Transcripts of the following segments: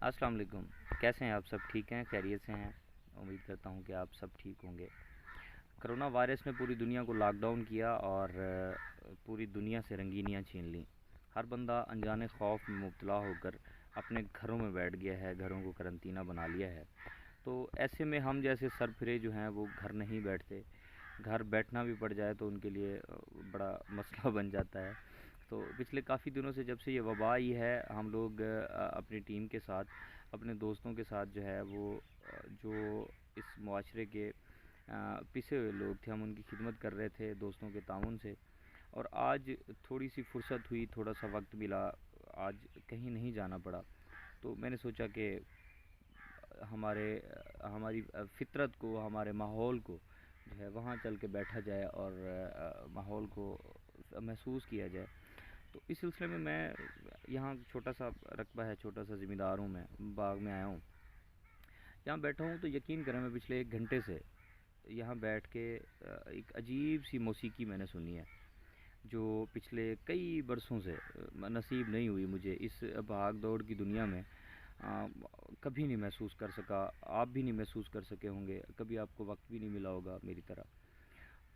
अस्सलाम वालेकुम। कैसे हैं आप? सब ठीक हैं, खैरियत से हैं? उम्मीद करता हूँ कि आप सब ठीक होंगे। करोना वायरस ने पूरी दुनिया को लॉकडाउन किया और पूरी दुनिया से रंगीनियाँ छीन लीं। हर बंदा अनजाने खौफ में मुब्तला होकर अपने घरों में बैठ गया है, घरों को करंतना बना लिया है। तो ऐसे में हम जैसे सरफिरे जो हैं वो घर नहीं बैठते। घर बैठना भी पड़ जाए तो उनके लिए बड़ा मसला बन जाता है। तो पिछले काफ़ी दिनों से जब से ये वबा आई है, हम लोग अपनी टीम के साथ, अपने दोस्तों के साथ जो है वो जो इस मुआशरे के पिसे हुए लोग थे, हम उनकी खिदमत कर रहे थे दोस्तों के ताउन से। और आज थोड़ी सी फुर्सत हुई, थोड़ा सा वक्त मिला, आज कहीं नहीं जाना पड़ा। तो मैंने सोचा कि हमारे हमारी फितरत को, हमारे माहौल को जो है वहाँ चल के बैठा जाए और माहौल को महसूस किया जाए। तो इस सिलसिले में मैं यहाँ छोटा सा रकबा है, छोटा सा ज़िम्मेदार हूँ, मैं बाग में आया हूँ। यहाँ बैठा हूँ तो यकीन करें मैं पिछले 1 घंटे से यहाँ बैठ के एक अजीब सी मौसीकी मैंने सुनी है, जो पिछले कई बरसों से नसीब नहीं हुई मुझे इस भाग दौड़ की दुनिया में। कभी नहीं महसूस कर सका, आप भी नहीं महसूस कर सके होंगे, कभी आपको वक्त भी नहीं मिला होगा मेरी तरह।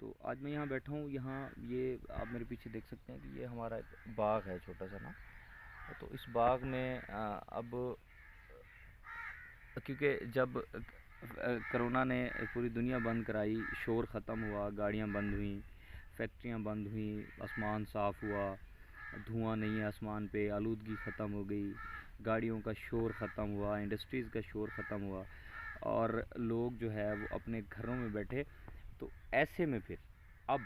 तो आज मैं यहाँ बैठा हूँ, यहाँ ये आप मेरे पीछे देख सकते हैं कि ये हमारा एक बाग है छोटा सा ना। तो इस बाग में अब क्योंकि जब करोना ने पूरी दुनिया बंद कराई, शोर ख़त्म हुआ, गाड़ियाँ बंद हुईं, फैक्ट्रियाँ बंद हुईं, आसमान साफ़ हुआ, धुआं नहीं है आसमान पे, आलूदगी ख़त्म हो गई, गाड़ियों का शोर ख़त्म हुआ, इंडस्ट्रीज़ का शोर ख़त्म हुआ और लोग जो है वो अपने घरों में बैठे। तो ऐसे में फिर अब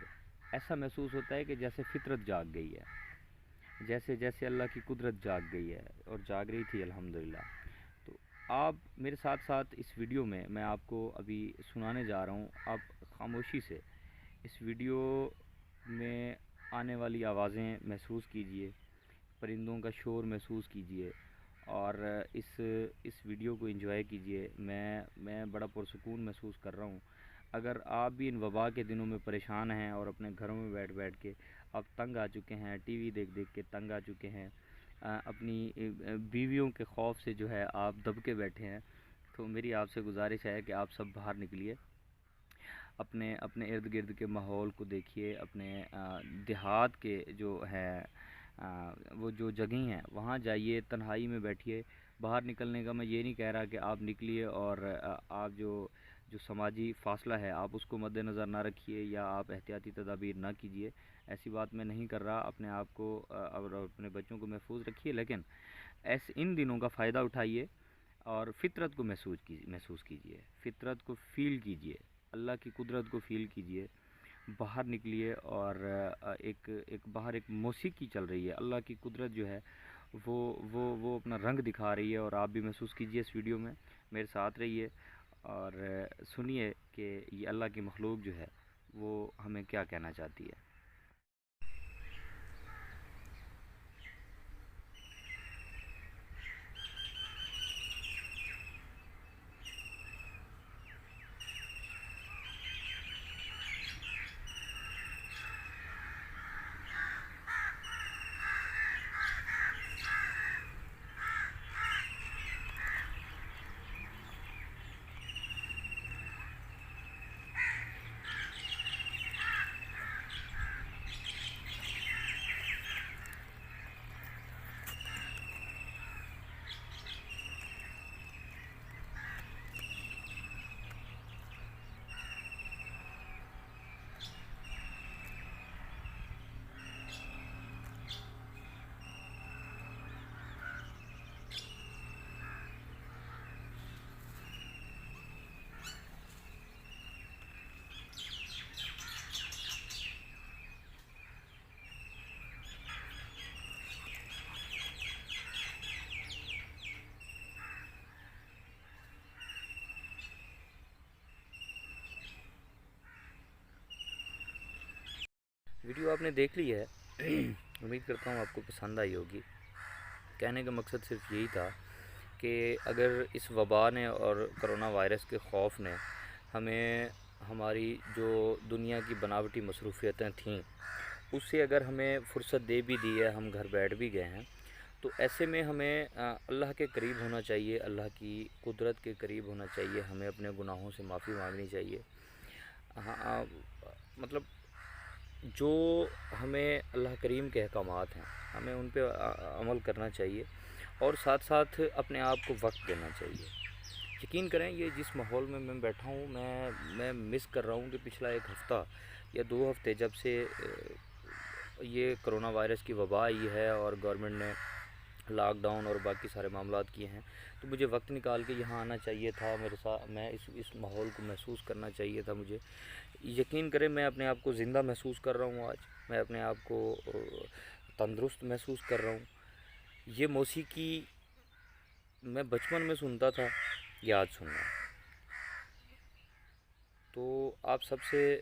ऐसा महसूस होता है कि जैसे फितरत जाग गई है, जैसे जैसे अल्लाह की कुदरत जाग गई है और जाग रही थी अल्हम्दुलिल्लाह। तो आप मेरे साथ साथ इस वीडियो में मैं आपको अभी सुनाने जा रहा हूँ, आप खामोशी से इस वीडियो में आने वाली आवाज़ें महसूस कीजिए, परिंदों का शोर महसूस कीजिए और इस वीडियो को एंजॉय कीजिए। मैं बड़ा पुरसुकून महसूस कर रहा हूँ। अगर आप भी इन वबा के दिनों में परेशान हैं और अपने घरों में बैठ बैठ के आप तंग आ चुके हैं, टीवी देख देख के तंग आ चुके हैं, अपनी बीवियों के खौफ से जो है आप दब के बैठे हैं, तो मेरी आपसे गुजारिश है कि आप सब बाहर निकलिए, अपने अपने इर्द गिर्द के माहौल को देखिए, अपने देहात के जो है वो जो जगह हैं वहाँ जाइए, तन्हाई में बैठिए। बाहर निकलने का मैं ये नहीं कह रहा कि आप निकलिए और आप जो जो समाजी फ़ासला है आप उसको मद्देनज़र ना रखिए या आप एहतियाती तदाबीर ना कीजिए, ऐसी बात मैं नहीं कर रहा। अपने आप को और अपने बच्चों को महफूज रखिए, लेकिन ऐसे इन दिनों का फ़ायदा उठाइए और फितरत को महसूस कीजिए, फितरत को फ़ील कीजिए, अल्लाह की कुदरत को फ़ील कीजिए। बाहर निकलिए और एक एक बाहर एक मौसीकी चल रही है, अल्लाह की कुदरत जो है वो अपना रंग दिखा रही है और आप भी महसूस कीजिए इस वीडियो में, मेरे साथ रहिए और सुनिए कि ये अल्लाह की मखलूक जो है वो हमें क्या कहना चाहती है। वीडियो आपने देख ली है। उम्मीद करता हूँ आपको पसंद आई होगी। कहने का मकसद सिर्फ यही था कि अगर इस वबा ने और करोना वायरस के खौफ ने हमें हमारी जो दुनिया की बनावटी मसरूफ़ियतें थीं उससे अगर हमें फ़ुर्सत दे भी दी है, हम घर बैठ भी गए हैं, تو ایسے میں ہمیں اللہ کے قریب ہونا چاہیے، اللہ کی قدرت کے قریب ہونا چاہیے، ہمیں اپنے گناہوں سے معافی مانگنی چاہیے۔ ہاں، مطلب جو ہمیں اللہ کریم کے احکامات ہیں ہمیں ان پہ عمل کرنا چاہیے، اور ساتھ ساتھ اپنے آپ کو وقت دینا چاہیے۔ یقین کریں، یہ جس ماحول میں میں بیٹھا ہوں، میں مس کر رہا ہوں کہ پچھلا ایک ہفتہ یا 2 ہفتے جب سے یہ کرونا وائرس کی وبا آئی ہے اور گورنمنٹ نے لاک ڈاؤن اور باقی سارے معاملات کیے ہیں، تو مجھے وقت نکال کے یہاں آنا چاہیے تھا، میرے ساتھ میں اس ماحول کو محسوس کرنا چاہیے تھا مجھے۔ یقین کریں، میں اپنے آپ کو زندہ محسوس کر رہا ہوں آج، میں اپنے آپ کو تندرست محسوس کر رہا ہوں۔ یہ موسیقی میں بچپن میں سنتا تھا، یہ آج سن رہا ہوں۔ تو آپ سب سے،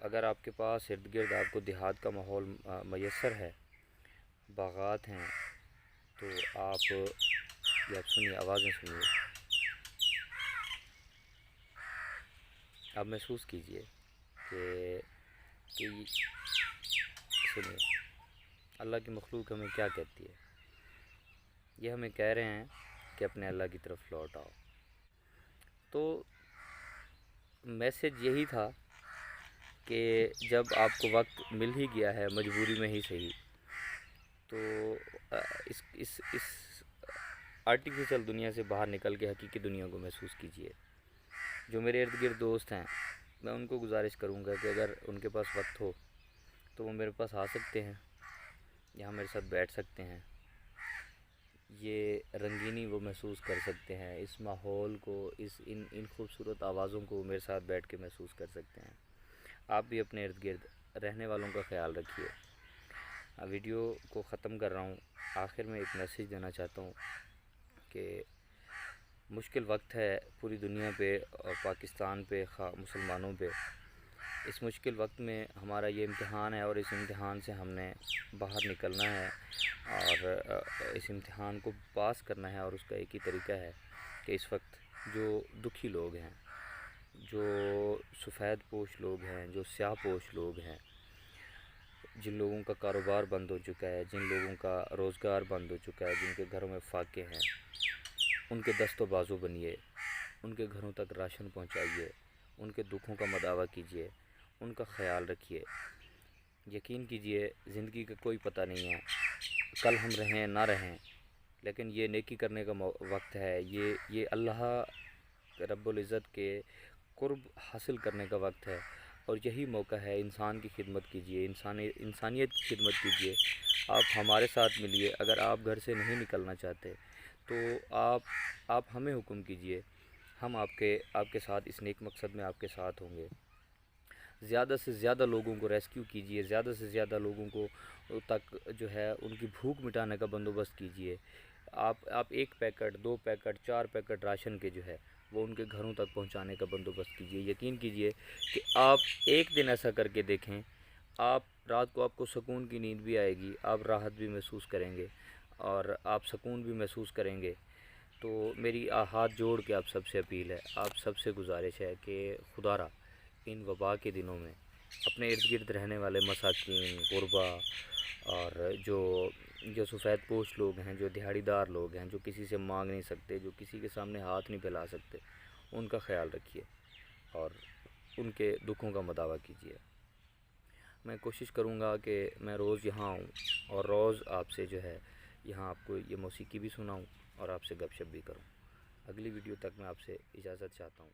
اگر آپ کے پاس ارد گرد آپ کو دیہات کا ماحول میسر ہے، باغات ہیں، تو آپ یہ آپ سنیے، آوازیں سنیے، آپ محسوس کیجئے کہ سنیے اللہ کی مخلوق ہمیں کیا کہتی ہے۔ یہ ہمیں کہہ رہے ہیں کہ اپنے اللہ کی طرف لوٹ آؤ۔ تو میسج یہی تھا کہ جب آپ کو وقت مل ہی گیا ہے، مجبوری میں ہی صحیح، تو اس آرٹیفیشل دنیا سے باہر نکل کے حقیقی دنیا کو محسوس کیجئے۔ جو میرے ارد گرد دوست ہیں، میں ان کو گزارش کروں گا کہ اگر ان کے پاس وقت ہو تو وہ میرے پاس آ سکتے ہیں، یہاں میرے ساتھ بیٹھ سکتے ہیں، یہ رنگینی وہ محسوس کر سکتے ہیں، اس ماحول کو، ان خوبصورت آوازوں کو میرے ساتھ بیٹھ کے محسوس کر سکتے ہیں۔ آپ بھی اپنے ارد گرد رہنے والوں کا خیال رکھیے۔ ویڈیو کو ختم کر رہا ہوں، آخر میں ایک میسیج دینا چاہتا ہوں کہ مشکل وقت ہے پوری دنیا پہ اور پاکستان پہ، مسلمانوں پہ۔ اس مشکل وقت میں ہمارا یہ امتحان ہے، اور اس امتحان سے ہم نے باہر نکلنا ہے، اور اس امتحان کو پاس کرنا ہے، اور اس کا ایک ہی طریقہ ہے کہ اس وقت جو دکھی لوگ ہیں، جو سفید پوش لوگ ہیں، جو سیاہ پوش لوگ ہیں، جن لوگوں کا کاروبار بند ہو چکا ہے، جن لوگوں کا روزگار بند ہو چکا ہے، جن کے گھروں میں فاقے ہیں، ان کے دست و بازو بنیے، ان کے گھروں تک راشن پہنچائیے، ان کے دکھوں کا مداوع کیجیے، ان کا خیال رکھیے۔ یقین کیجیے، زندگی کا کوئی پتہ نہیں ہے، کل ہم رہیں نہ رہیں، لیکن یہ نیکی کرنے کا وقت ہے، یہ اللہ رب العزت کے قرب حاصل کرنے کا وقت ہے، اور یہی موقع ہے۔ انسان کی خدمت کیجیے، انسانیت کی خدمت کیجیے۔ آپ ہمارے ساتھ ملیے، اگر آپ گھر سے نہیں نکلنا چاہتے تو آپ ہمیں حکم کیجیے، ہم آپ کے ساتھ اس نیک مقصد میں آپ کے ساتھ ہوں گے۔ زیادہ سے زیادہ لوگوں کو ریسکیو کیجیے، زیادہ سے زیادہ لوگوں کو تک جو ہے ان کی بھوک مٹانے کا بندوبست کیجیے۔ آپ 1 پیکٹ، 2 پیکٹ، 4 پیکٹ راشن کے جو ہے وہ ان کے گھروں تک پہنچانے کا بندوبست کیجیے۔ یقین کیجیے کہ آپ ایک دن ایسا کر کے دیکھیں، رات کو آپ کو سکون کی نیند بھی آئے گی، آپ راحت بھی محسوس کریں گے، اور آپ سکون بھی محسوس کریں گے۔ تو میری ہاتھ جوڑ کے آپ سب سے اپیل ہے، آپ سب سے گزارش ہے کہ خدا را ان وبا کے دنوں میں اپنے ارد گرد رہنے والے مساکین، غربا، اور جو سفید پوش لوگ ہیں، جو دہاڑی دار لوگ ہیں، جو کسی سے مانگ نہیں سکتے، جو کسی کے سامنے ہاتھ نہیں پھیلا سکتے، ان کا خیال رکھیے اور ان کے دکھوں کا مداوع کیجیے۔ میں کوشش کروں گا کہ میں روز یہاں آؤں اور روز آپ سے جو ہے یہاں آپ کو یہ موسیقی بھی سناؤں اور آپ سے گپ شپ بھی کروں۔ اگلی ویڈیو تک میں آپ سے اجازت چاہتا ہوں۔